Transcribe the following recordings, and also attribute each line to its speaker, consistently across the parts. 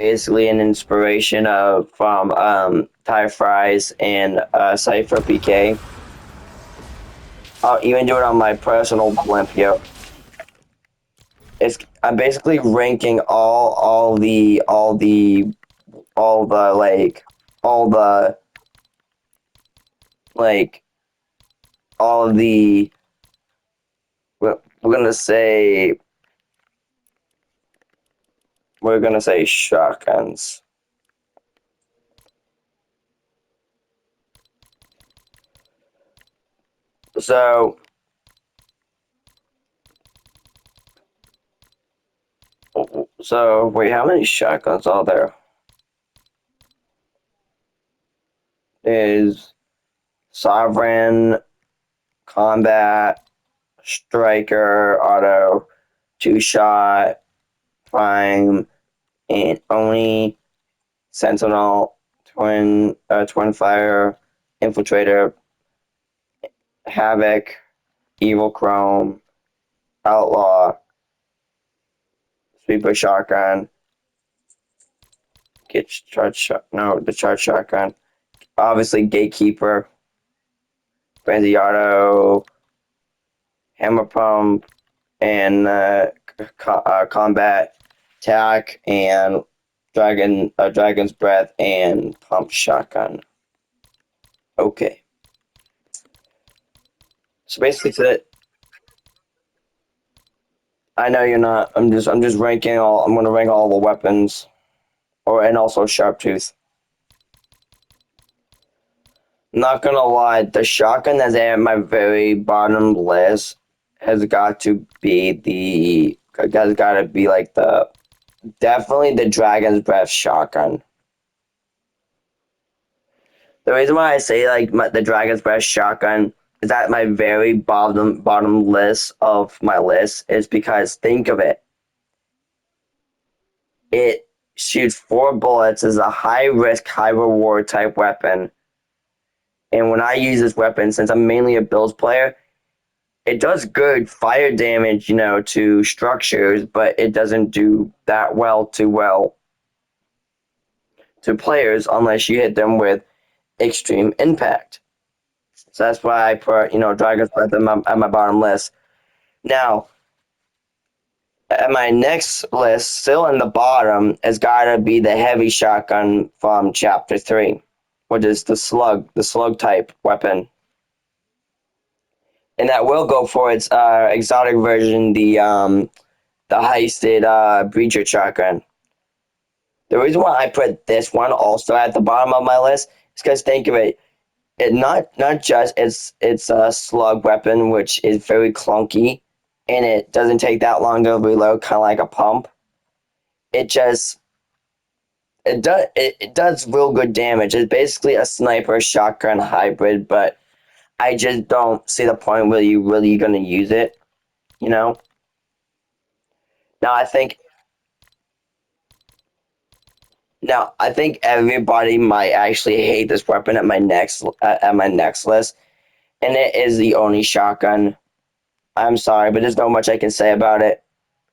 Speaker 1: basically an inspiration of from Thai fries and Cypher PK. I'll even do it on my personal blimp, yo. I'm basically ranking all the all the like all of the we're gonna say shotguns. So wait, how many shotguns are there? Is Sovereign, Combat, Striker, Auto, Two Shot, Prime, and only Sentinel, Twin Fire, Infiltrator, Havoc, Evil Chrome, Outlaw, Sweeper Shotgun, get charge shot no the charge shotgun. Obviously Gatekeeper, Frenzy Auto, Hammer Pump, and Combat Attack and Dragon's Breath and Pump Shotgun. Okay. So basically to I know you're not. I'm just ranking all. I'm gonna rank all the weapons, and also Sharptooth. Not gonna lie, the shotgun that's at my very bottom list has got to be has got to be like the definitely the Dragon's Breath shotgun. The reason why I say like the Dragon's Breath shotgun is at my very bottom list of my list is because think of it. It shoots 4 bullets as a high risk, high reward type weapon. And when I use this weapon, since I'm mainly a Bills player, it does good fire damage, to structures, but it doesn't do that well to players unless you hit them with extreme impact. So that's why I put, Dragon's Breath at my bottom list. Now, at my next list, still in the bottom, has got to be the heavy shotgun from Chapter 3, which is the slug type weapon. And that will go for its exotic version, the heisted breacher shotgun. The reason why I put this one also at the bottom of my list is because think of it, not just it's a slug weapon which is very clunky and it doesn't take that long to reload, kind of like a pump. It just it does real good damage. It's basically a sniper shotgun hybrid, but I just don't see the point where you really gonna use it. You know. Now I think Now, I think everybody might actually hate this weapon at my next list, and it is the Oni shotgun. I'm sorry, but there's not much I can say about it.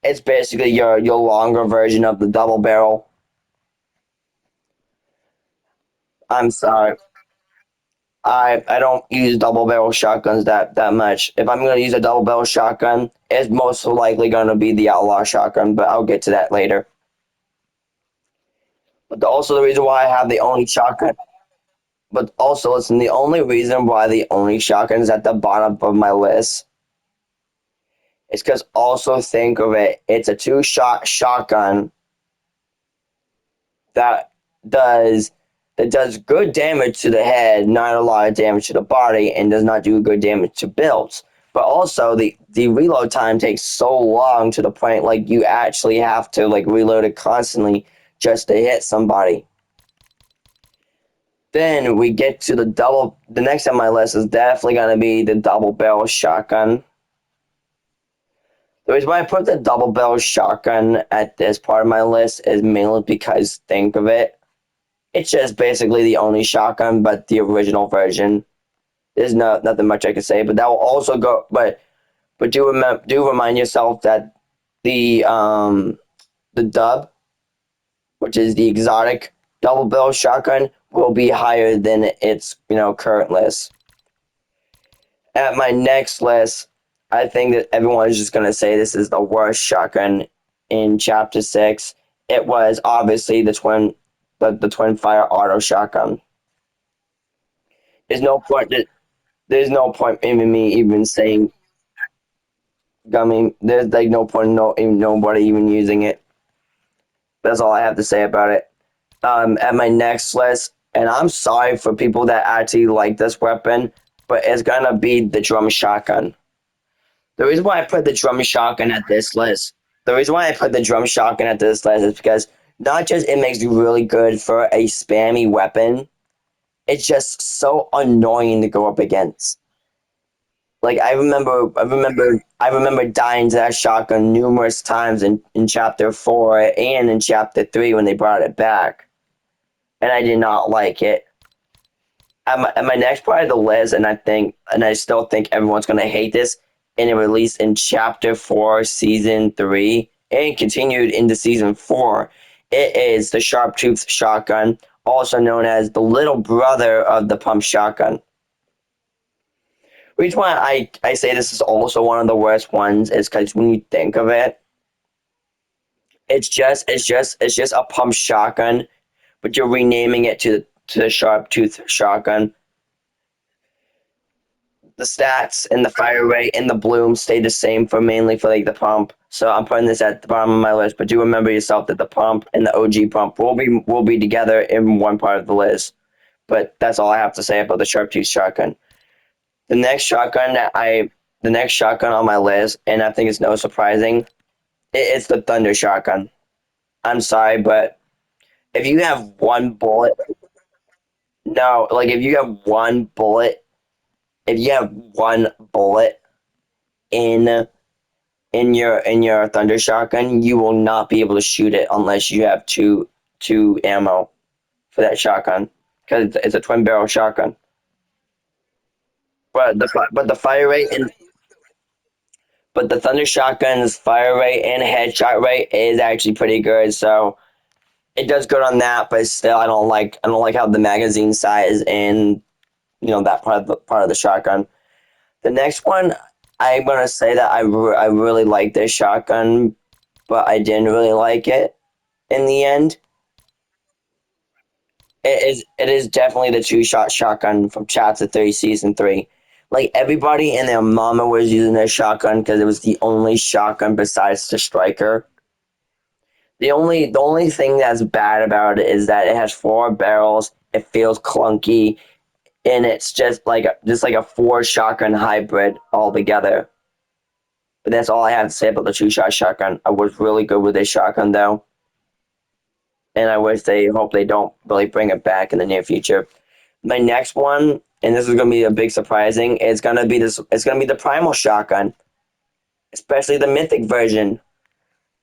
Speaker 1: It's basically your longer version of the double barrel. I'm sorry. I don't use double barrel shotguns that much. If I'm gonna use a double barrel shotgun, it's most likely gonna be the outlaw shotgun, but I'll get to that later. But also the reason why I have the Oni shotgun But also, listen, the only reason why the only shotgun is at the bottom of my list is because also think of it, it's a two-shot shotgun that does that does good damage to the head, not a lot of damage to the body, and does not do good damage to builds. But also, the reload time takes so long to the point like you actually have to like reload it constantly just to hit somebody. Then we get to the next on my list is definitely going to be the double barrel shotgun. The reason why I put the double barrel shotgun at this part of my list is mainly because think of it, it's just basically the only shotgun, but the original version. There's nothing much I can say, but that will also go. But do remind yourself that the the dub which is the exotic double barrel shotgun, will be higher than its current list. At my next list, I think that everyone is just gonna say this is the worst shotgun in Chapter 6. It was obviously the twin fire auto shotgun. There's no point. There's no point in me even saying. I mean, there's like no point in nobody even using it. That's all I have to say about it. At my next list, and I'm sorry for people that actually like this weapon, but it's gonna be the drum shotgun. The reason why I put the drum shotgun at this list, the reason why I put the drum shotgun at this list is because not just it makes you really good for a spammy weapon, it's just so annoying to go up against. Like I remember dying to that shotgun numerous times in chapter 4 and in chapter 3 when they brought it back. And I did not like it. At my next part of the list, and I still think everyone's gonna hate this, and it released in chapter 4, season 3, and continued into season 4. It is the sharp tooth shotgun, also known as the little brother of the pump shotgun. The reason why I say this is also one of the worst ones is because when you think of it, it's just a pump shotgun, but you're renaming it to the sharp tooth shotgun. The stats and the fire rate and the bloom stay the same for mainly for like the pump. So I'm putting this at the bottom of my list. But do remember yourself that the pump and the OG pump will be together in one part of the list. But that's all I have to say about the sharp tooth shotgun. The next shotgun the next shotgun on my list, and I think it's no surprising, it's the thunder shotgun. I'm sorry, but if you have one bullet, no, like if you have one bullet in in your thunder shotgun, you will not be able to shoot it unless you have two ammo for that shotgun because it's a twin barrel shotgun. But the fire rate and but the thunder shotgun's fire rate and headshot rate is actually pretty good. So it does good on that, but still, I don't like how the magazine size and that part of the shotgun. The next one, I'm gonna say that I really like this shotgun, but I didn't really like it in the end. It is definitely the two-shot shotgun from Chapter 3, Season 3. Like everybody and their mama was using their shotgun because it was the only shotgun besides the striker. The only thing that's bad about it is that it has four barrels, it feels clunky, and it's just like a four shotgun hybrid altogether. But that's all I have to say about the two-shot shotgun. I was really good with this shotgun though, and I wish they hope they don't really bring it back in the near future. My next one, and this is gonna be a big surprising, it's gonna be the primal shotgun, especially the mythic version.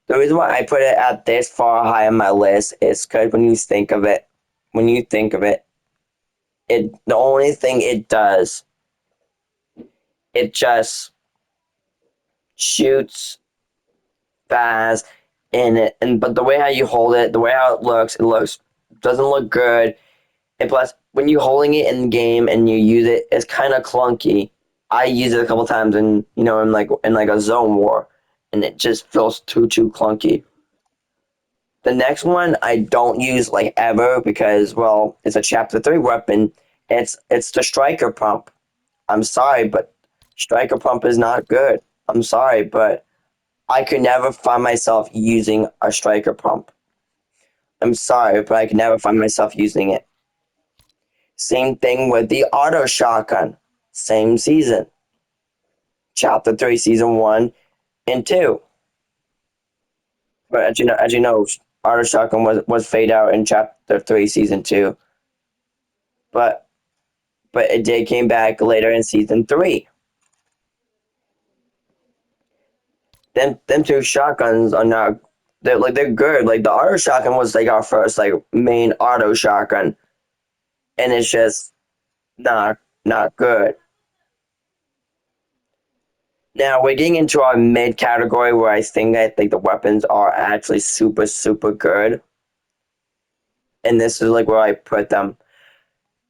Speaker 1: The reason why I put it at this far high on my list is because when you think of it, the only thing it does, it just shoots fast, and but the way how you hold it, the way how it looks doesn't look good. And plus, when you're holding it in the game and you use it, it's kind of clunky. I used it a couple times in a zone war, and it just feels too clunky. The next one I don't use like ever because well, it's a chapter 3 weapon. It's the striker pump. I'm sorry, but striker pump is not good. I'm sorry, but I could never find myself using a striker pump. I'm sorry, but I could never find myself using it. Same thing with the auto shotgun. Same season. Chapter 3, season 1 and 2. But as you know, auto shotgun was fade out in chapter 3, season 2. But it did came back later in season 3. Them two shotguns are not they're good. Like the auto shotgun was like our first like main auto shotgun, and it's just not good. Now we're getting into our mid category where I think the weapons are actually super good. and this is like where I put them.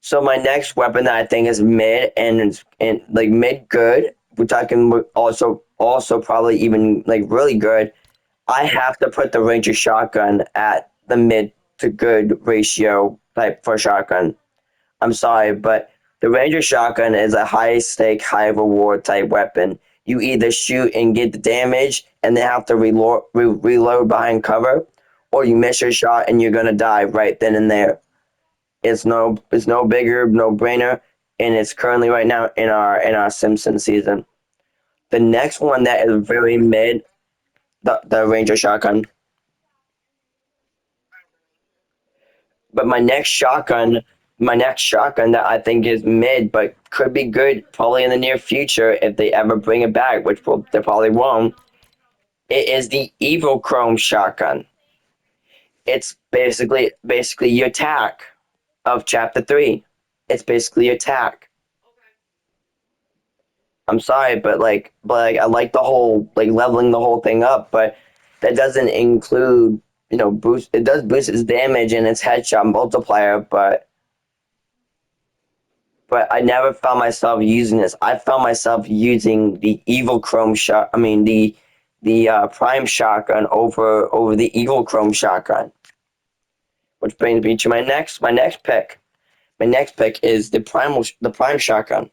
Speaker 1: So my next weapon that I think is mid and like mid good. We're talking also probably even like really good. I have to put the Ranger shotgun at the mid to good ratio type for shotgun. I'm sorry, but the Ranger shotgun is a high stake, high reward type weapon. You either shoot and get the damage and then have to reload behind cover, or you miss your shot and you're gonna die right then and there. It's no bigger, no brainer, and it's currently right now in our Simpson season. The next one that is very mid, the Ranger shotgun. But my next shotgun that I think is mid, but could be good probably in the near future if they ever bring it back, they probably won't. It is the Evil Chrome shotgun. It's basically your attack of Chapter 3. It's basically your attack. I'm sorry, but I like the whole like leveling the whole thing up, but that doesn't include boost. It does boost its damage and its headshot multiplier, but I never found myself using this. I found myself using the Evil Chrome shot. I mean the Prime shotgun over the Evil Chrome shotgun, which brings me to my next pick. My next pick is the Prime shotgun.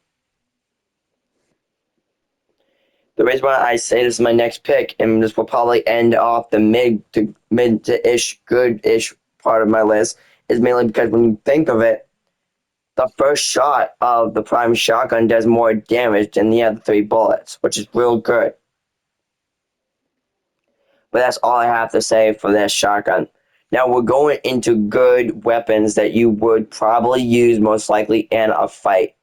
Speaker 1: The reason why I say this is my next pick, and this will probably end off the mid to ish good ish part of my list, is mainly because when you think of it, the first shot of the Prime shotgun does more damage than the other three bullets, which is real good. But that's all I have to say for that shotgun. Now we're going into good weapons that you would probably use most likely in a fight,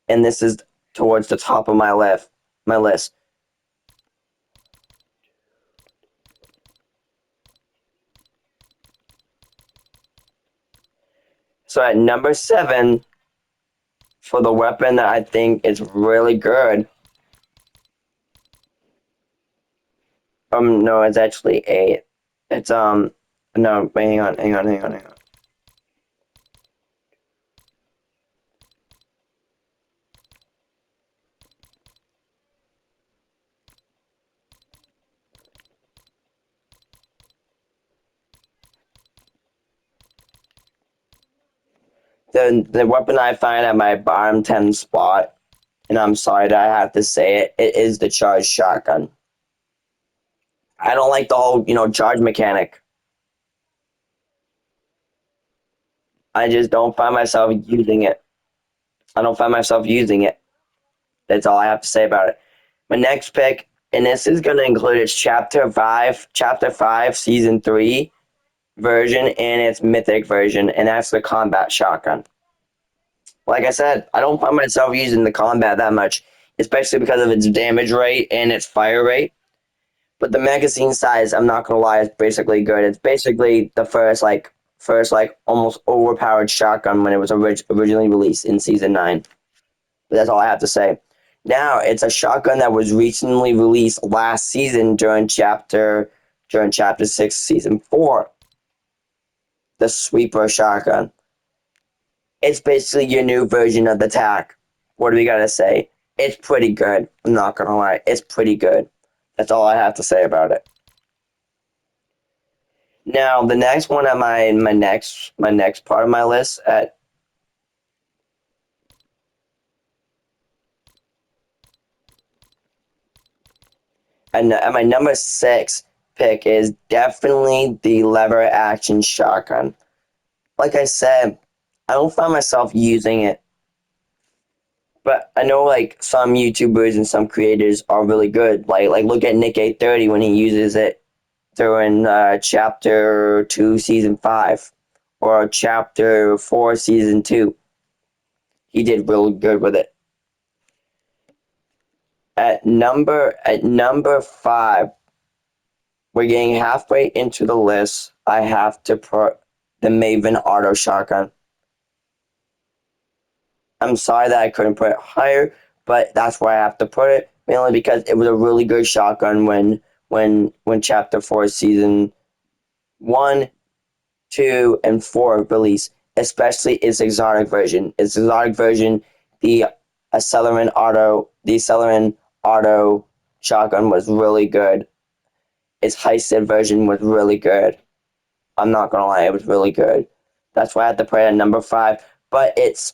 Speaker 1: and this is towards the top of my list. My list. So at number 7 for the weapon that I think is really good. No, it's actually 8. It's no, wait, hang on. The weapon I find at my bottom 10 spot, and I'm sorry that I have to say it, it is the charged shotgun. I don't like the whole, charge mechanic. I just don't find myself using it. I don't find myself using it. That's all I have to say about it. My next pick, and this is going to include its Chapter 5, Season 3 version and its Mythic version, and that's the combat shotgun. Like I said, I don't find myself using the combat that much, especially because of its damage rate and its fire rate. But the magazine size, I'm not gonna lie, is basically good. It's basically the first almost overpowered shotgun when it was originally released in season 9. But that's all I have to say. Now it's a shotgun that was recently released last season during chapter 6, season 4. The sweeper shotgun. It's basically your new version of the tack. What do we gotta say? It's pretty good. I'm not gonna lie, it's pretty good. That's all I have to say about it. Now, the next one on my next part of my list at my number 6 pick is definitely the lever action shotgun. Like I said, I don't find myself using it, but I know like some YouTubers and some creators are really good. Like look at Nick 830 when he uses it during chapter 2 season 5 or chapter 4 season 2. He did really good with it. At number 5, we're getting halfway into the list. I have to put the Maven Auto Shotgun. I'm sorry that I couldn't put it higher, but that's where I have to put it, mainly because it was a really good shotgun when chapter 4 season 1 2, and 4 release, especially its exotic version. Its exotic version, the Acelerin Auto shotgun was really good. Its heisted version was really good. I'm not gonna lie, it was really good. That's why I had to put it at number 5. But its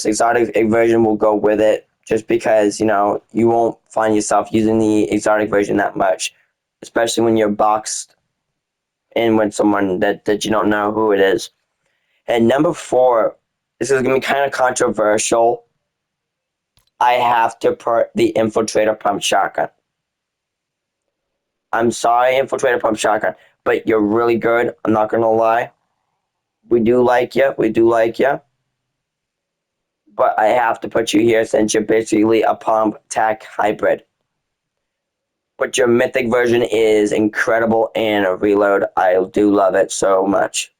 Speaker 1: exotic version will go with it, just because you won't find yourself using the exotic version that much, especially when you're boxed in with someone that you don't know who it is. And number 4, this is gonna be kind of controversial. I have to put the infiltrator pump shotgun. I'm sorry, infiltrator pump shotgun, but you're really good. I'm not gonna lie. We do like you. We do like you. But I have to put you here since you're basically a pump tac hybrid. But your mythic version is incredible, and a reload. I do love it so much.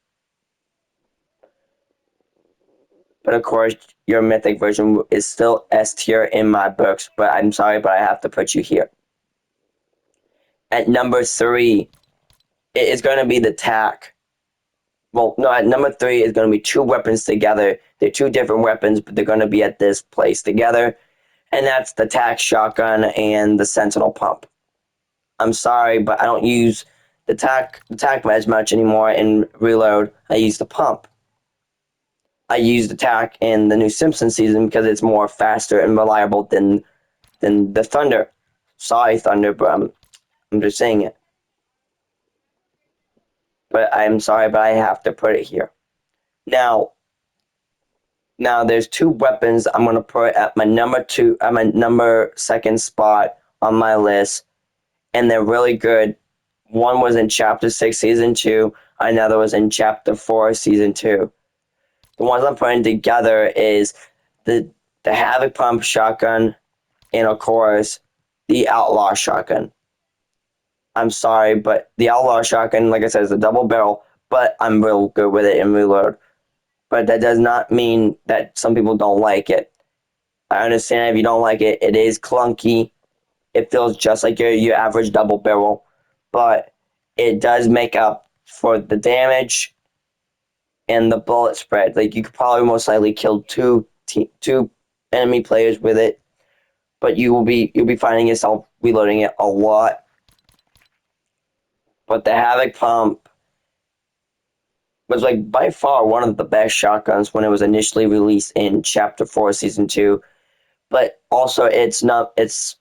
Speaker 1: But of course, your mythic version is still S tier in my books. But I'm sorry, but I have to put you here. At number 3, it is going to be the tac. Well, no, at number 3 is going to be 2 weapons together. They're 2 different weapons, but they're going to be at this place together. And that's the tac shotgun and the sentinel pump. I'm sorry, but I don't use the tac as much anymore in reload. I use the pump. I use the tac in the new Simpsons season because it's more faster and reliable than the Thunder. Sorry, Thunder, but I'm just saying it. But I'm sorry, but I have to put it here. Now there's 2 weapons I'm gonna put at my number 2, at my number 2nd spot on my list, and they're really good. One was in Chapter 6, Season 2. Another was in Chapter 4, Season 2. The ones I'm putting together is the Havoc Pump shotgun, and of course, the Outlaw shotgun. I'm sorry, but the Outlaw shotgun, like I said, is a double barrel, but I'm real good with it in reload. But that does not mean that some people don't like it. I understand if you don't like it. It is clunky. It feels just like your average double barrel, but it does make up for the damage and the bullet spread. Like, you could probably most likely kill two enemy players with it, but you'll be finding yourself reloading it a lot. But the Havoc Pump was like by far one of the best shotguns when it was initially released in Chapter 4, Season 2. But also, its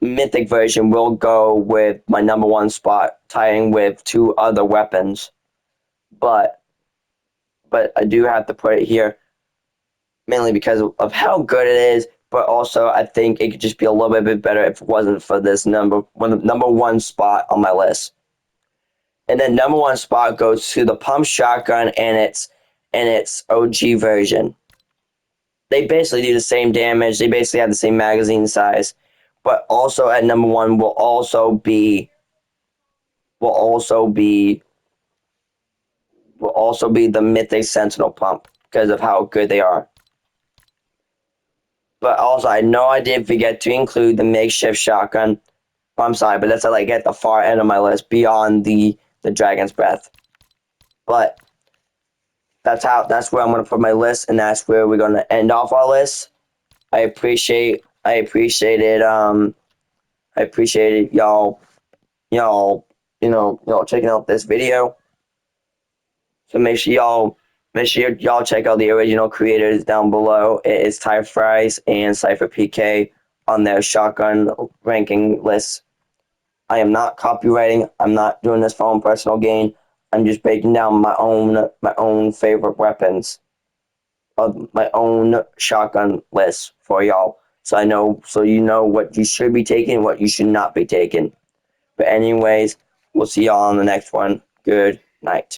Speaker 1: mythic version will go with my number 1 spot, tying with 2 other weapons. But I do have to put it here, mainly because of how good it is. But also, I think it could just be a little bit better if it wasn't for this number 1 spot on my list. And then number 1 spot goes to the pump shotgun and its OG version. They basically do the same damage. They basically have the same magazine size. But also at number 1 will also be the Mythic Sentinel pump because of how good they are. But also, I know I did forget to include the makeshift shotgun. I'm sorry, but that's like at the far end of my list, beyond the Dragon's Breath. But that's where I'm gonna put my list, and that's where we're gonna end off our list. I appreciate it. I appreciate y'all checking out this video. So make sure y'all check out the original creators down below. It is Ty Fries and Cypher PK on their shotgun ranking list. I am not copywriting. I'm not doing this for my own personal gain. I'm just breaking down my own favorite weapons of my own shotgun list for y'all. So you know what you should be taking, what you should not be taking. But anyways, we'll see y'all on the next one. Good night.